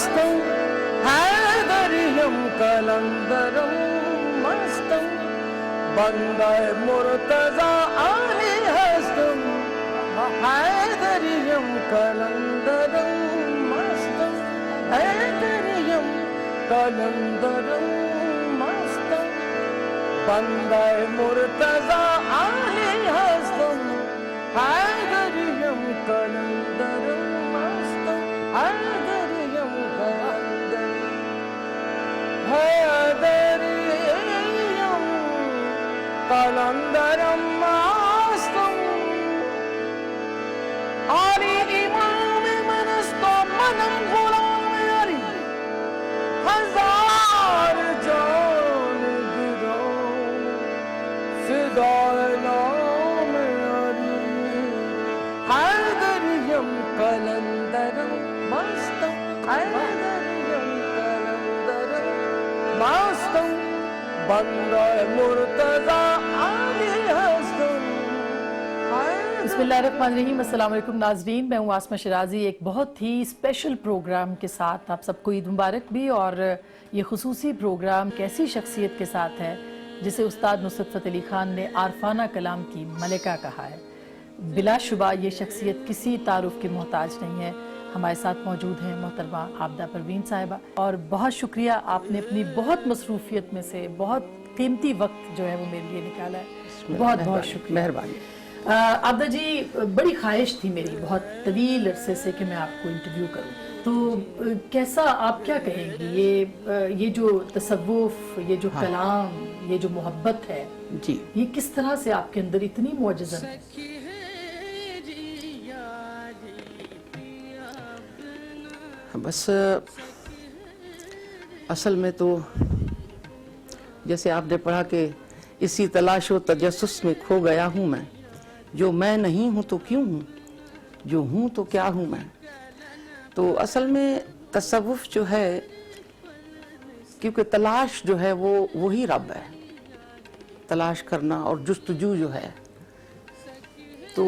مستم حیدریم کلندرم مستم بندہ مرتضی علی ہستم حیدریم کلندرم مستم حیدریم کلندرم مستم بندہ مرتضی علی ہستم حیدریم کلندرم مستم حیدریم کلندرم حیدریم کلندرم مستم علی امام من است و منم غلام علی ہزار جان گران فدای نام علی حیدریم کلندرم مستم حیدریم کلندرم مستم بندہ مرتضی علی ہستم بسم اللہ الرحمن الرحیم. السلام علیکم ناظرین، میں ہوں آسمہ شیرازی. ایک بہت ہی اسپیشل پروگرام کے ساتھ آپ سب کو عید مبارک بھی. اور یہ خصوصی پروگرام کیسی شخصیت کے ساتھ ہے جسے استاد نصرت فتح علی خان نے عارفانہ کلام کی ملکہ کہا ہے. بلا شبہ یہ شخصیت کسی تعارف کی محتاج نہیں ہے. ہمارے ساتھ موجود ہیں محترمہ عابدہ پروین صاحبہ، اور بہت شکریہ آپ نے اپنی بہت مصروفیت میں سے بہت قیمتی وقت جو ہے وہ میرے لیے نکالا ہے. بہت بہت شکریہ، مہربانی. عابدہ جی، بڑی خواہش تھی میری بہت طویل عرصے سے کہ میں آپ کو انٹرویو کروں. تو کیسا، آپ کیا کہیں گی، یہ جو تصوف، یہ جو کلام، یہ جو محبت ہے، جی، یہ کس طرح سے آپ کے اندر اتنی معجزن ہے؟ بس اصل میں تو جیسے آپ نے پڑھا کہ اسی تلاش و تجسس میں کھو گیا ہوں میں، جو میں نہیں ہوں تو کیوں ہوں، جو ہوں تو کیا ہوں میں. تو اصل میں تصوف جو ہے، کیونکہ تلاش جو ہے وہ وہی رب ہے، تلاش کرنا اور جستجو جو ہے. تو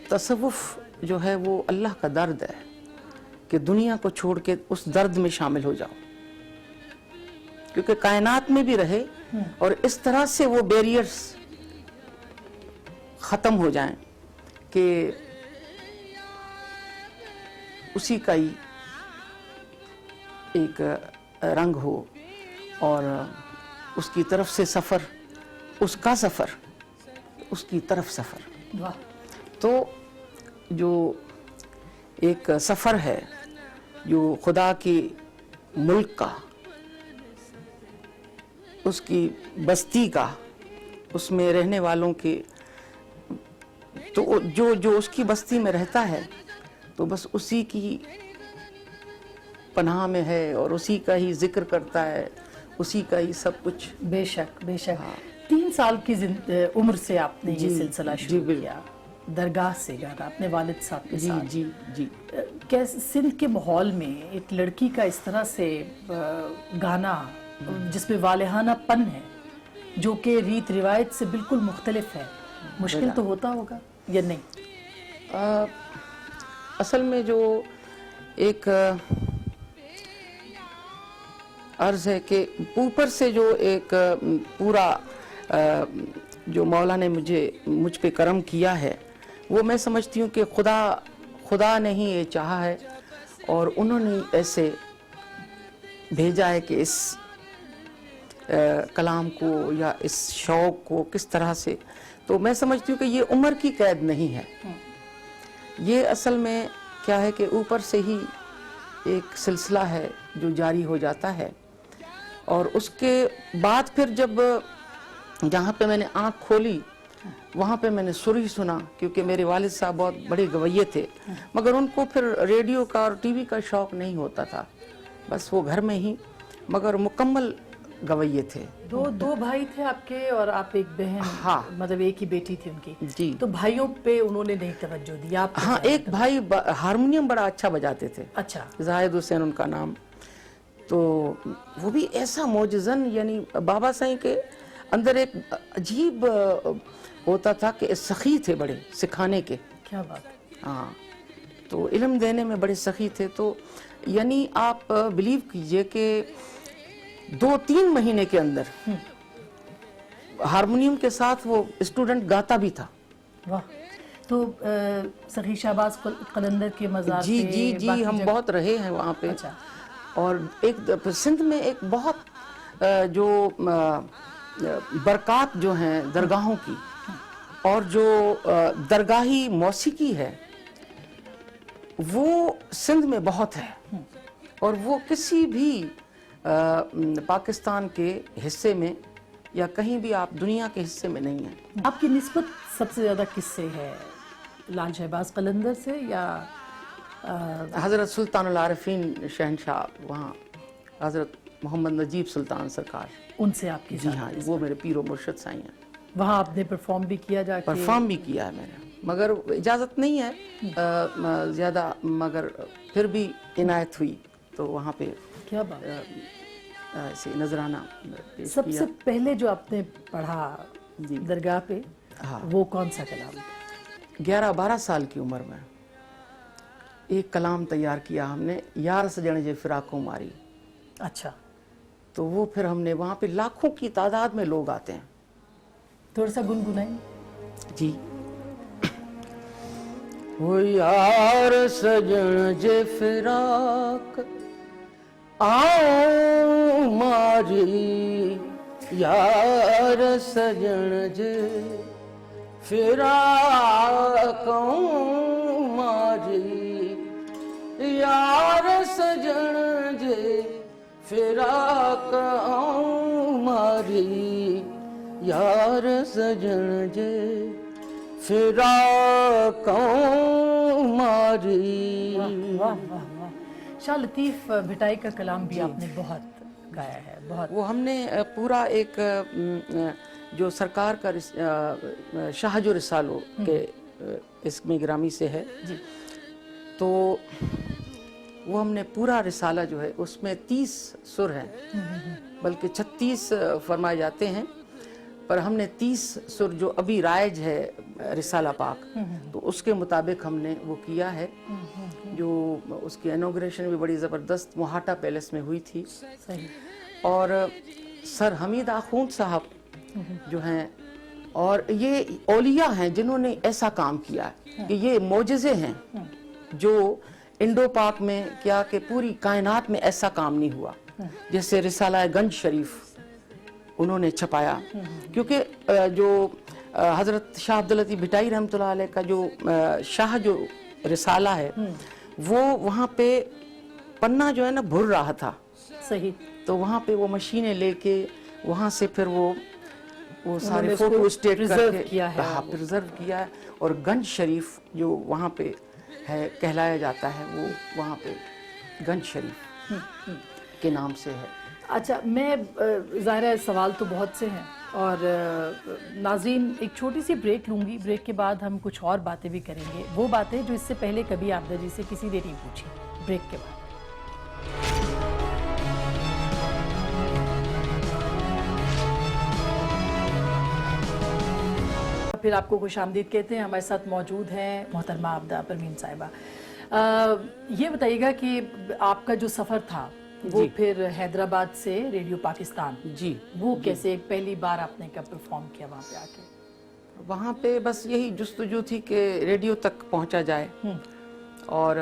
تصوف جو ہے وہ اللہ کا درد ہے کہ دنیا کو چھوڑ کے اس درد میں شامل ہو جاؤ، کیونکہ کائنات میں بھی رہے اور اس طرح سے وہ بیریئرز ختم ہو جائیں کہ اسی کا ہی ایک رنگ ہو اور اس کی طرف سے سفر، اس کا سفر، اس کی طرف سفر. واہ. تو جو ایک سفر ہے جو خدا کی ملک کا، اس کی بستی کا، اس میں رہنے والوں کے، تو جو اس کی بستی میں رہتا ہے تو بس اسی کی پناہ میں ہے اور اسی کا ہی ذکر کرتا ہے، اسی کا ہی سب کچھ. بے شک بے شک. 3 سال کی عمر سے آپ نے یہ سلسلہ شروع کیا، درگاہ سے گانا اپنے والد صاحب کے ساتھ. جی جی. سندھ کے ماحول میں ایک لڑکی کا اس طرح سے گانا جس میں والہانہ پن ہے، جو کہ ریت روایت سے بالکل مختلف ہے، مشکل تو ہوتا ہوگا یا نہیں؟ اصل میں جو ایک عرض ہے کہ اوپر سے جو ایک پورا جو مولا نے مجھ پہ کرم کیا ہے، وہ میں سمجھتی ہوں کہ خدا نے ہی یہ چاہا ہے اور انہوں نے ایسے بھیجا ہے کہ اس کلام کو یا اس شوق کو کس طرح سے. تو میں سمجھتی ہوں کہ یہ عمر کی قید نہیں ہے، یہ اصل میں کیا ہے کہ اوپر سے ہی ایک سلسلہ ہے جو جاری ہو جاتا ہے. اور اس کے بعد پھر جب جہاں پہ میں نے آنکھ کھولی وہاں پہ میں نے سر ہی سنا، کیونکہ میرے والد صاحب بہت بڑے گویے تھے، مگر ان کو پھر ریڈیو کا اور ٹی وی کا شوق نہیں ہوتا تھا، بس وہ گھر میں ہی مگر مکمل گویے تھے. دو بھائی تھے آپ کے اور آپ ایک بہن؟ ہاں، مطلب ایک ہی بیٹی تھی ان کی. جی. تو بھائیوں پہ انہوں نے نہیں توجہ دی؟ آپ؟ ہاں، ایک بھائی ہارمونیم بڑا اچھا بجاتے تھے. اچھا. زاہد حسین ان کا نام. تو وہ بھی ایسا معجزن، یعنی بابا سائیں کے اندر ایک عجیب ہوتا تھا کہ سخی تھے بڑے سکھانے کے. کیا بات ہے. ہاں، تو علم دینے میں بڑے سخی تھے. تو یعنی آپ بلیو کیجئے کہ 2-3 مہینے کے اندر ہارمونیم کے ساتھ وہ اسٹوڈنٹ گاتا بھی تھا. واہ. تو سخی شہباز قلندر کے مزار جی پہ جی جی باقی ہم جگہ- بہت رہے ہیں وہاں پہ. اچھا. اور ایک سندھ میں ایک بہت جو برکات جو ہیں درگاہوں کی اور جو درگاہی موسیقی ہے وہ سندھ میں بہت ہے اور وہ کسی بھی پاکستان کے حصے میں یا کہیں بھی آپ دنیا کے حصے میں نہیں ہیں. آپ کی نسبت سب سے زیادہ کس سے ہے؟ لال شہباز قلندر سے یا حضرت سلطان العارفین شہنشاہ وہاں حضرت محمد نجیب سلطان سرکار. ان سے آپ کی جی ہاں وہ میرے پیر و مرشد سائی ہیں. وہاں آپ نے پرفارم بھی کیا جا کے؟ پرفارم بھی کیا ہے میں نے مگر اجازت نہیں ہے زیادہ مگر پھر بھی عنایت ہوئی تو وہاں پہ کیا بات. ایسے نذرانہ پیش سب کیا. سے پہلے جو آپ نے پڑھا جی. درگاہ پہ ہاں. وہ کون سا کلام؟ 11-12 سال کی عمر میں ایک کلام تیار کیا ہم نے، یار سجن جے فراقوں ماری. اچھا. تو وہ پھر ہم نے وہاں پہ لاکھوں کی تعداد میں لوگ آتے ہیں. تھوڑا سا گنگنائیں. جی. وہ یار سجن جے فراق آؤں ماری، یار سجن جے فراق آؤں ماری، یار سجن جے فراق آؤں ماری، یار سجن جے فراق آؤں ماری. واہ واہ واہ. شاہ لطیف بھٹائی کا کلام بھی آپ نے بہت گایا ہے. بہت. وہ ہم نے پورا ایک جو سرکار کا شاہ جو رسالو کے اس میں گرامی سے ہے تو وہ ہم نے پورا رسالہ جو ہے اس میں 30 سر ہیں بلکہ 36 فرمائے جاتے ہیں پر ہم نے 30 سر جو ابھی رائج ہے رسالہ پاک تو اس کے مطابق ہم نے وہ کیا ہے جو اس کی انوگریشن بھی بڑی زبردست موہاٹا پیلس میں ہوئی تھی. صحیح. اور سر حمید آخوند صاحب جو ہیں اور یہ اولیاء ہیں جنہوں نے ایسا کام کیا ہے کہ یہ معجزے ہیں جو انڈو پاک میں کیا کہ پوری کائنات میں ایسا کام نہیں ہوا. جیسے رسالہ گنج شریف انہوں نے چھپایا کیونکہ جو حضرت شاہ عبداللطیف بھٹائی رحمۃ اللہ علیہ کا جو شاہ جو رسالہ ہے وہ وہاں پہ پنہ جو ہے نا بھر رہا تھا. صحیح. تو وہاں پہ وہ مشینیں لے کے وہاں سے پھر وہ سارے نے اس کو فوٹو اسٹیٹ کر preserve کے کیا ہے. پرزرو کیا ہے اور گنج شریف جو وہاں پہ ہے کہلایا جاتا ہے وہ وہاں پہ گنج شریف کے نام سے ہے. اچھا. میں ظاہر ہے سوال تو بہت سے ہیں اور ناظرین ایک چھوٹی سی بریک لوں گی. بریک کے بعد ہم کچھ اور باتیں بھی کریں گے، وہ باتیں جو اس سے پہلے کبھی عابدہ جی سے کسی نے نہیں پوچھی. بریک کے بعد. پھر آپ کو خوش آمدید کہتے ہیں. ہمارے ساتھ موجود ہیں محترمہ عابدہ پروین صاحبہ. یہ بتائیے گا کہ آپ کا جو سفر تھا وہ پھر حیدرآباد سے ریڈیو پاکستان جی وہ کیسے پہلی بار آپ نے کب پرفارم کیا وہاں پہ آ کے؟ وہاں پہ بس یہی جستجو تھی کہ ریڈیو تک پہنچا جائے اور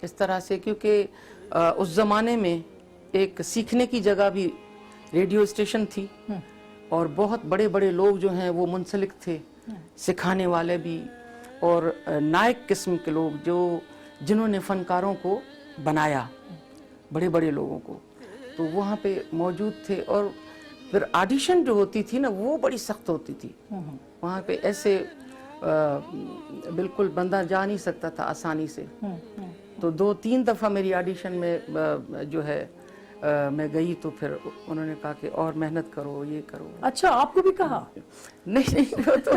اس طرح سے کیونکہ اس زمانے میں ایک سیکھنے کی جگہ بھی ریڈیو اسٹیشن تھی اور بہت بڑے بڑے لوگ جو ہیں وہ منسلک تھے سکھانے والے بھی اور نائک قسم کے لوگ جو جنہوں نے فنکاروں کو بنایا بڑے بڑے لوگوں کو تو وہاں پہ موجود تھے. اور پھر آڈیشن جو ہوتی تھی نا وہ بڑی سخت ہوتی تھی وہاں پہ ایسے بالکل بندہ جا نہیں سکتا تھا آسانی سے. تو 2-3 دفعہ میری آڈیشن میں جو ہے میں گئی تو پھر انہوں نے کہا کہ اور محنت کرو یہ کرو. اچھا آپ کو بھی کہا؟ نہیں وہ تو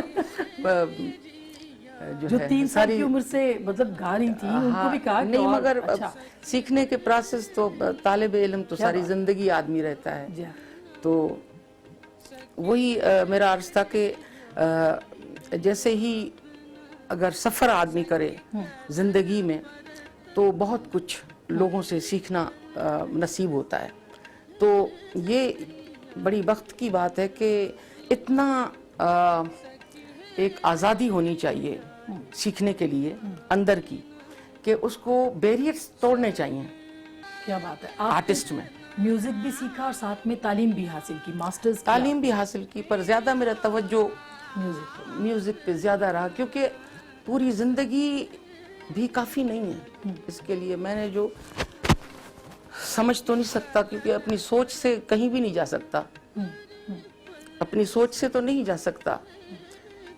جو 3 سال کی عمر سے مطلب گا رہی تھی ان کو بھی کہا کہ نہیں مگر سیکھنے کے پروسیس تو طالب علم تو ساری زندگی آدمی رہتا ہے تو وہی میرا عرض تھا کہ جیسے ہی اگر سفر آدمی کرے زندگی میں تو بہت کچھ لوگوں سے سیکھنا نصیب ہوتا ہے. تو یہ بڑی وقت کی بات ہے کہ اتنا ایک آزادی ہونی چاہیے سیکھنے کے لیے اندر کی کہ اس کو بیریئرز توڑنے چاہیے. کیا بات ہے. آرٹسٹ میں میوزک بھی سیکھا اور ساتھ میں تعلیم بھی حاصل کی, ماسٹرز تعلیم بھی حاصل کی, پر زیادہ میرا توجہ میوزک پہ زیادہ رہا کیونکہ پوری زندگی بھی کافی نہیں ہے اس کے لیے. میں نے جو سمجھ تو نہیں سکتا کیونکہ اپنی سوچ سے کہیں بھی نہیں جا سکتا, اپنی سوچ سے تو نہیں جا سکتا,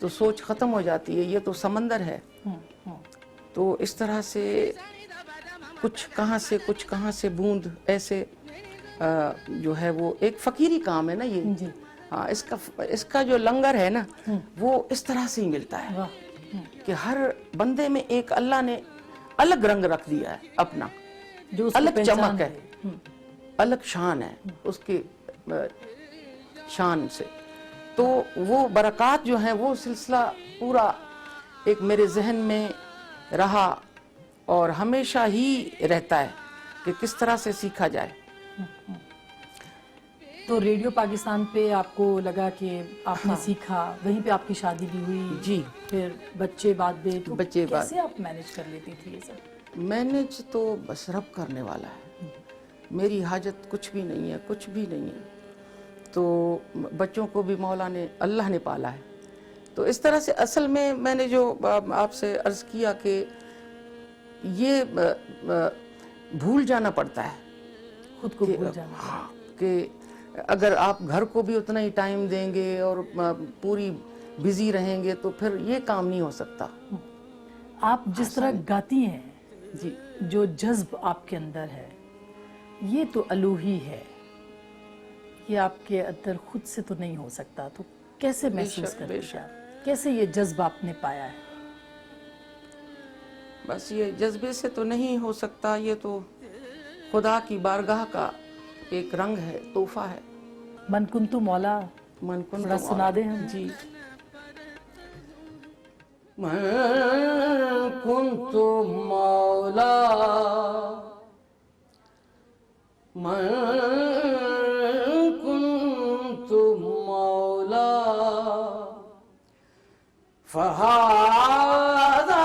تو سوچ ختم ہو جاتی ہے. یہ تو سمندر ہے. تو اس طرح سے کچھ کہاں سے بوند ایسے جو ہے وہ ایک فقیری کام ہے نا یہ. ہاں, اس کا جو لنگر ہے نا وہ اس طرح سے ہی ملتا ہے کہ ہر بندے میں ایک اللہ نے الگ رنگ رکھ دیا ہے اپنا, جو الگ چمک ہے, الگ شان ہے اس کی شان سے. تو وہ برکات جو ہیں وہ سلسلہ پورا ایک میرے ذہن میں رہا اور ہمیشہ ہی رہتا ہے کہ کس طرح سے سیکھا جائے. تو ریڈیو پاکستان پہ آپ کو لگا کہ آپ نے سیکھا, وہیں پہ آپ کی شادی بھی ہوئی. جی, پھر بچے بعد میں, تو بچے کیسے آپ مینج کر لیتی تھی یہ سب؟ مینج تو بس رب کرنے والا ہے, میری حاجت کچھ بھی نہیں ہے, کچھ بھی نہیں ہے. تو بچوں کو بھی مولا نے اللہ نے پالا ہے. تو اس طرح سے اصل میں نے جو آپ سے عرض کیا کہ یہ بھول جانا پڑتا ہے خود کو, بھول جانا. ہاں, کہ اگر آپ گھر کو بھی اتنا ہی ٹائم دیں گے اور پوری بزی رہیں گے تو پھر یہ کام نہیں ہو سکتا. آپ جس طرح گاتی ہیں, جی, جو جذب آپ کے اندر ہے یہ تو الوہی ہے, یہ آپ کے اندر خود سے تو نہیں ہو سکتا. تو کیسے محسوس کرتے ہیں آپ, کیسے یہ جذب آپ نے پایا ہے؟ بس یہ جذبے سے تو نہیں ہو سکتا, یہ تو خدا کی بارگاہ کا ایک رنگ ہے, تحفہ ہے. من کنت مولا, من کنت تھوڑا سنا دیں ہم. جی, من کنت مولا, من کنت مولا, فہذا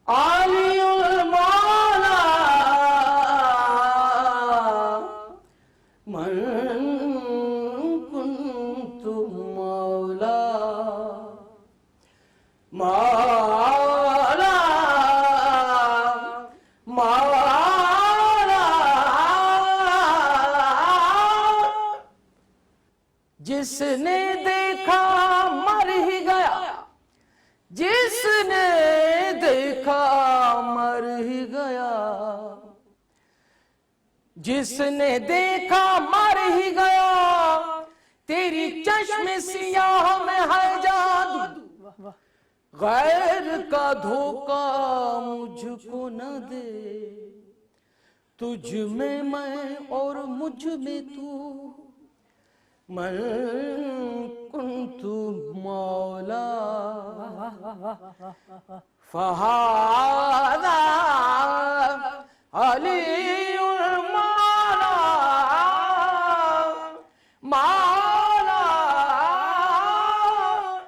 علی المولا, من کنت مولا, مولا, مولا, جس نے دیکھا مر ہی گیا, جس نے دیکھا مر ہی گیا, جس نے دیکھا مر ہی گیا, تیری چشم سیاہ میں ہے جادو, غیر کا دھوکہ مجھ کو نہ دے, تجھ میں میں اور مجھ میں تو, من کنت مولا, فہذا علی المولا, مولا,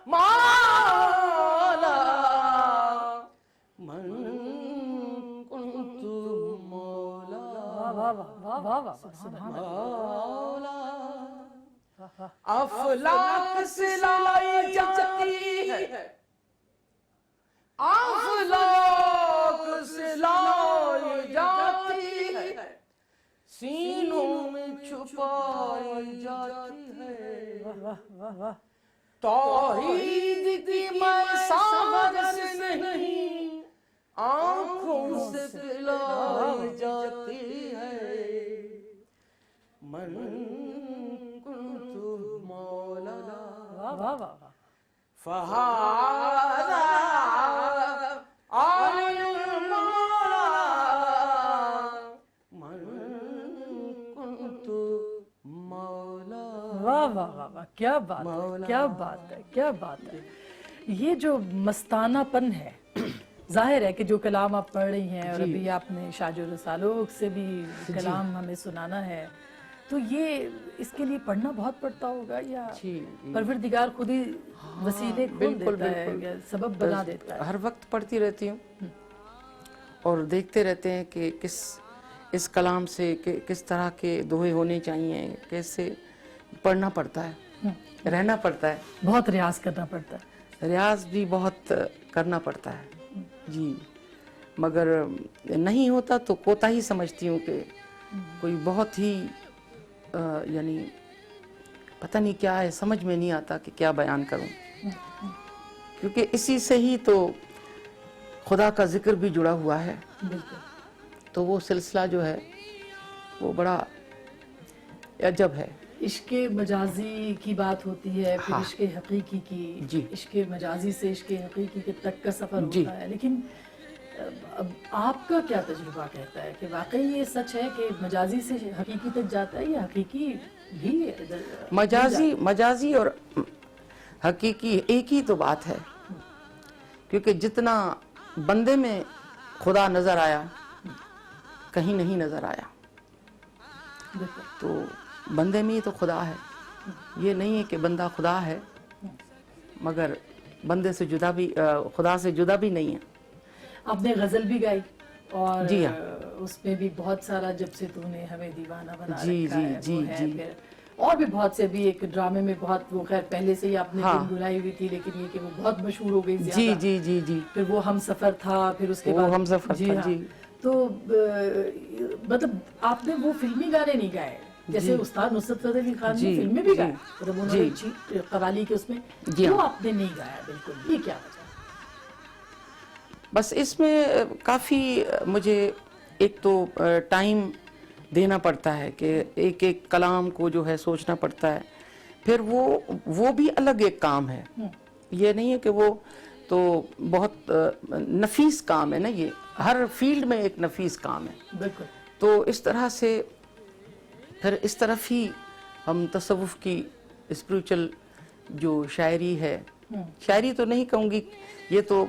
مولا, من کنت مولا, مولا. افلاک سے لائی جاتی ہے, افلاک سے لائی جاتی ہے, سینوں میں چھپائی جاتی ہے. توحید کی میں ساغر سے نہیں, آنکھوں سے پلائی جاتی ہے. من کنت مولا, فہذا علی المولا, من کنت مولا. واہ واہ واہ واہ, کیا بات ہے, کیا بات ہے, کیا بات ہے. یہ جو مستانہ پن ہے ظاہر ہے کہ جو کلام آپ پڑھ رہی ہیں اور ابھی آپ نے شاج و رسالوک سے بھی کلام ہمیں سنانا ہے تو یہ اس کے لیے پڑھنا بہت پڑتا ہوگا یا پروردگار خود ہی وسیلے کھول دیتا ہے یا سبب بنا دیتا ہے؟ ہر وقت پڑھتی رہتی ہوں اور دیکھتے رہتے ہیں کہ اس کلام سے کس طرح کے دوہے ہونے چاہیے، کیسے پڑھنا پڑتا ہے، رہنا پڑتا ہے، بہت ریاض کرنا پڑتا ہے، ریاض بھی بہت کرنا پڑتا ہے جی، مگر نہیں ہوتا تو کوتاہی سمجھتی ہوں کہ کوئی بہت ہی یعنی پتہ نہیں کیا ہے، سمجھ میں نہیں آتا کہ کیا بیان کروں، کیونکہ اسی سے ہی تو خدا کا ذکر بھی جڑا ہوا ہے، تو وہ سلسلہ جو ہے وہ بڑا عجب ہے۔ عشق مجازی کی بات ہوتی ہے، پھر عشق حقیقی کی، عشق مجازی سے عشق حقیقی تک کا سفر ہوتا ہے، لیکن اب آپ کا کیا تجربہ کہتا ہے کہ واقعی یہ سچ ہے کہ مجازی سے حقیقی تک جاتا ہے یا حقیقی بھی؟ مجازی اور حقیقی ایک ہی تو بات ہے، کیونکہ جتنا بندے میں خدا نظر آیا کہیں نہیں نظر آیا، تو بندے میں ہی تو خدا ہے، یہ نہیں ہے کہ بندہ خدا ہے مگر بندے سے جدا بھی، خدا سے جدا بھی نہیں ہے۔ آپ نے غزل بھی گائی اور جی ہاں، اس میں بھی بہت سارا جب سے تو نے ہمیں دیوانہ بنا جی رکھا ہے جی وہ ہے، جی پھر اور بھی بہت سے، بھی ایک ڈرامے میں بہت، وہ خیر پہلے سے ہی آپ نے گنگنائی ہوئی تھی لیکن یہ کہ وہ بہت مشہور ہو گئی زیادہ، جی جی جی جی، پھر وہ ہم سفر تھا، پھر اس کے بعد وہ ہم سفر تھا جی، تو مطلب آپ نے وہ فلمی گانے نہیں گائے جیسے استاد نصرت فتح علی خان نے فلمیں بھی گائے، مطلب انہوں نے قوالی کے اس میں، کیوں آپ نے نہیں گایا بالکل، یہ کیا وجہ؟ بس اس میں کافی مجھے ایک تو ٹائم دینا پڑتا ہے کہ ایک ایک کلام کو جو ہے سوچنا پڑتا ہے، پھر وہ بھی الگ ایک کام ہے، یہ نہیں ہے کہ وہ تو بہت نفیس کام ہے نا، یہ ہر فیلڈ میں ایک نفیس کام ہے، بالکل، تو اس طرح سے پھر اس طرف ہی ہم تصوف کی اسپریچل جو شاعری ہے، شاعری تو نہیں کہوں گی، یہ تو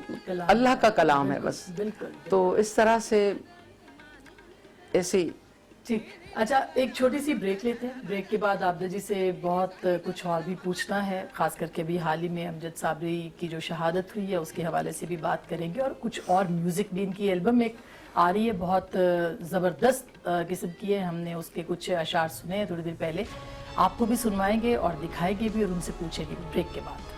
اللہ کا کلام ہے بس، تو اس طرح سے ایسے۔ ٹھیک، اچھا ایک چھوٹی سی بریک لیتے ہیں، بریک کے بعد عابدہ جی سے بہت کچھ اور بھی پوچھنا ہے، خاص کر کے بھی حال ہی میں امجد صابری کی جو شہادت ہوئی ہے اس کے حوالے سے بھی بات کریں گے، اور کچھ اور میوزک بھی، ان کی البم ایک آ رہی ہے بہت زبردست قسم کی ہے، ہم نے اس کے کچھ اشعار سنے ہیں تھوڑی دیر پہلے، آپ کو بھی سنوائیں گے اور دکھائیں گے بھی اور ان سے پوچھیں گے بریک کے بعد۔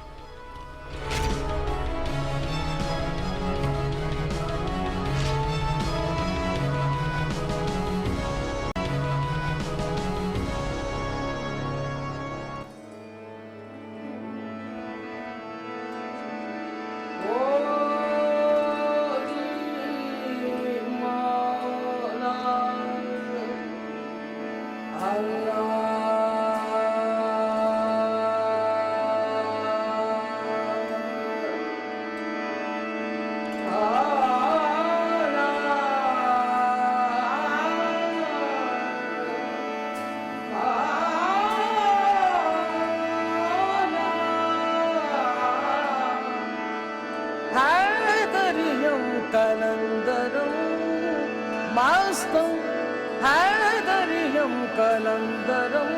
کلندرم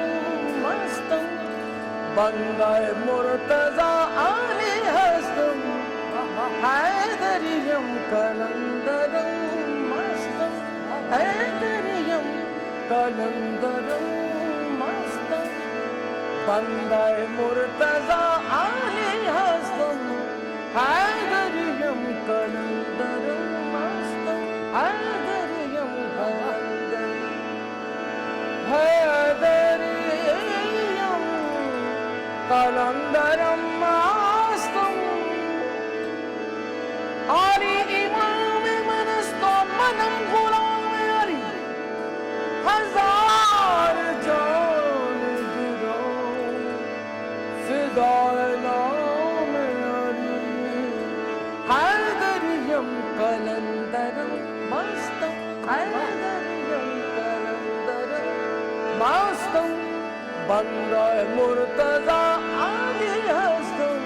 مستم بندہ مرتضی علی ہستم، حیدریم کلندرم مستم، حیدریم کلندرم مستم بندہ مرتضی علی ہستم، حیدریم کلندرم مستم، حیدریم کلندرم، حیدریم کلندرم مستم، علی امام من است و منم غلام علی، ہزار جان گران فدای نام علی، حیدریم کلندرم مستم، حیدریم کلندرم مستم بندہ مرتضی علی ہستم،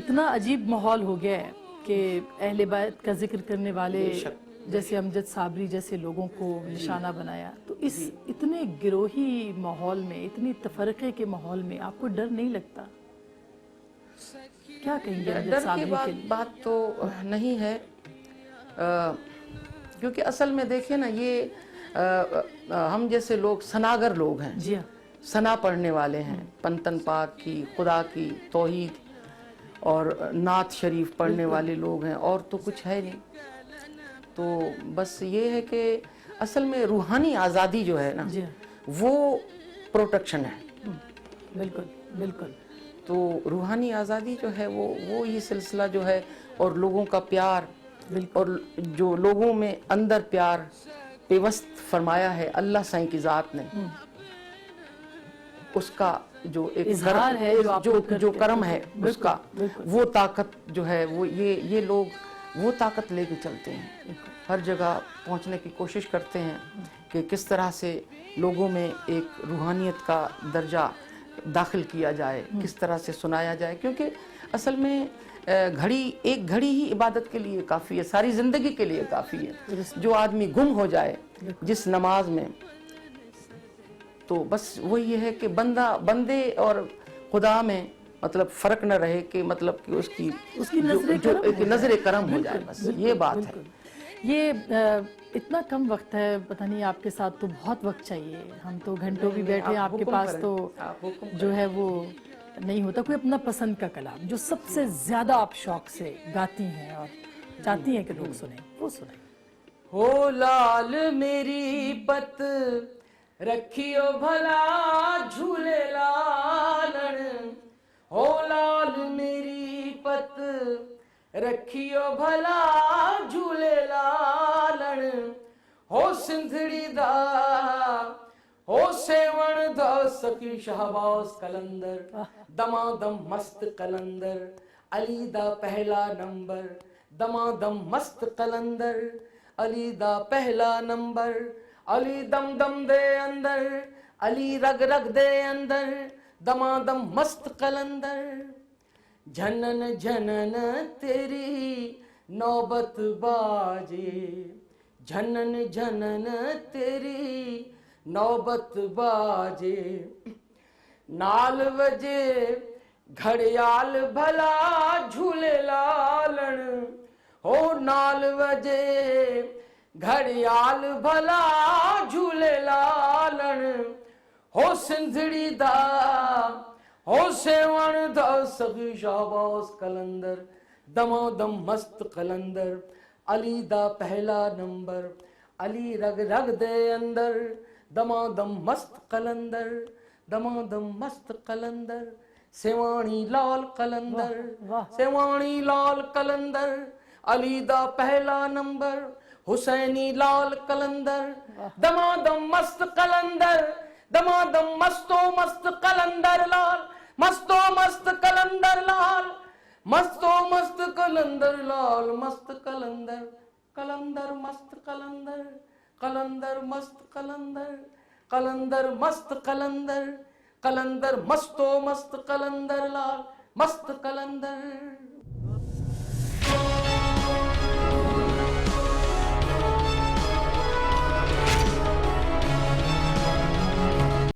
اتنا عجیب ماحول ہو گیا ہے کہ اہل بیت کا ذکر کرنے والے جیسے امجد صابری جیسے لوگوں کو نشانہ بنایا. تو اس اتنے گروہی ماحول میں، اتنی تفرقے کے ماحول میں آپ کو ڈر نہیں لگتا؟ کیا کہیں گے امجد ڈر صابری کی کے لیے؟ بات تو نہیں ہے، کیونکہ اصل میں دیکھیں نا، یہ ہم جیسے لوگ سناگر لوگ ہیں، جی ہاں، ثنا پڑھنے والے ہیں، پنتن پاک کی، خدا کی، توحید اور نعت شریف پڑھنے والے لوگ ہیں، اور تو کچھ ہے نہیں. تو بس یہ ہے کہ اصل میں روحانی آزادی جو ہے نا، جی ہاں، وہ پروٹیکشن ہے. بالکل بالکل. تو روحانی آزادی جو ہے وہ یہ سلسلہ جو ہے، اور لوگوں کا پیار، اور جو لوگوں میں اندر پیار پیوست فرمایا ہے اللہ سائیں کی ذات نے، اس کا جو ایک اظہار ہے جو آپ کو جو کرم ہے اس کا، بالکل. وہ طاقت جو ہے، وہ یہ لوگ وہ طاقت لے کے چلتے ہیں، ہر جگہ پہنچنے کی کوشش کرتے ہیں کہ کس طرح سے لوگوں میں ایک روحانیت کا درجہ داخل کیا جائے، کس طرح سے سنایا جائے. کیونکہ اصل میں ایک گھڑی ہی عبادت کے لیے کافی ہے، ساری زندگی کے لیے کافی ہے. جو آدمی گم ہو جائے جس نماز میں، تو بس وہ یہ ہے کہ بندے اور خدا میں مطلب فرق نہ رہے، کہ مطلب کہ اس کی نظر کرم ہو جائے، بس یہ بات ہے. یہ اتنا کم وقت ہے، پتہ نہیں آپ کے ساتھ تو بہت وقت چاہیے. ہم تو گھنٹوں بھی بیٹھے ہیں آپ کے پاس، تو جو ہے وہ نہیں ہوتا. کوئی اپنا پسند کا کلام جو سب سے زیادہ آپ شوق سے گاتی ہیں اور چاہتی ہیں کہ لوگ سنیں، وہ سنیں. ہو لال میری پت رکھیو بھلا جھولے لالن، ہو لال میری پت رکھیو بھلا جھولے لالن، ہو سندھڑی دا ہو سیون دا سکی شہباز کلندر، دمادم مست کلندر علی دا پہلا نمبر، دمادم مست کلندر علی دا پہلا نمبر، علی دم دم دے اندر، علی رگ رگ دے اندر، دمادم مست کلندر. جھنن جھنن تیری نوبت باجے، جھنن جھنن تیری نوبت باجے، نال وجے گھڑیال بھلا جھولے لالن، ہو نال وجے گھڑیال بھلا جھولے لالن، ہو سندھڑی دا ہو سیون دا سگی شہباز کلندر، دمادم مست کلندر علی دا پہلا نمبر، علی رگ رگ دے اندر، دمادم مست کلندر، دمادم مست کلندر، سیوانی لال کلندر، سیوانی لال کلندر علی دا پہلا نمبر، حسینی لال کلندر، دمادم مست کلندر، دمادم مستو مست کلندر لال، مستو مست کلندر لال، مستو مست کلندر لال، مست کلندر، کلندر مست کلندر، کلندر مست کلندر، کلندر مست کلندر، کلندر مستو مست کلندر لال، مست کلندر،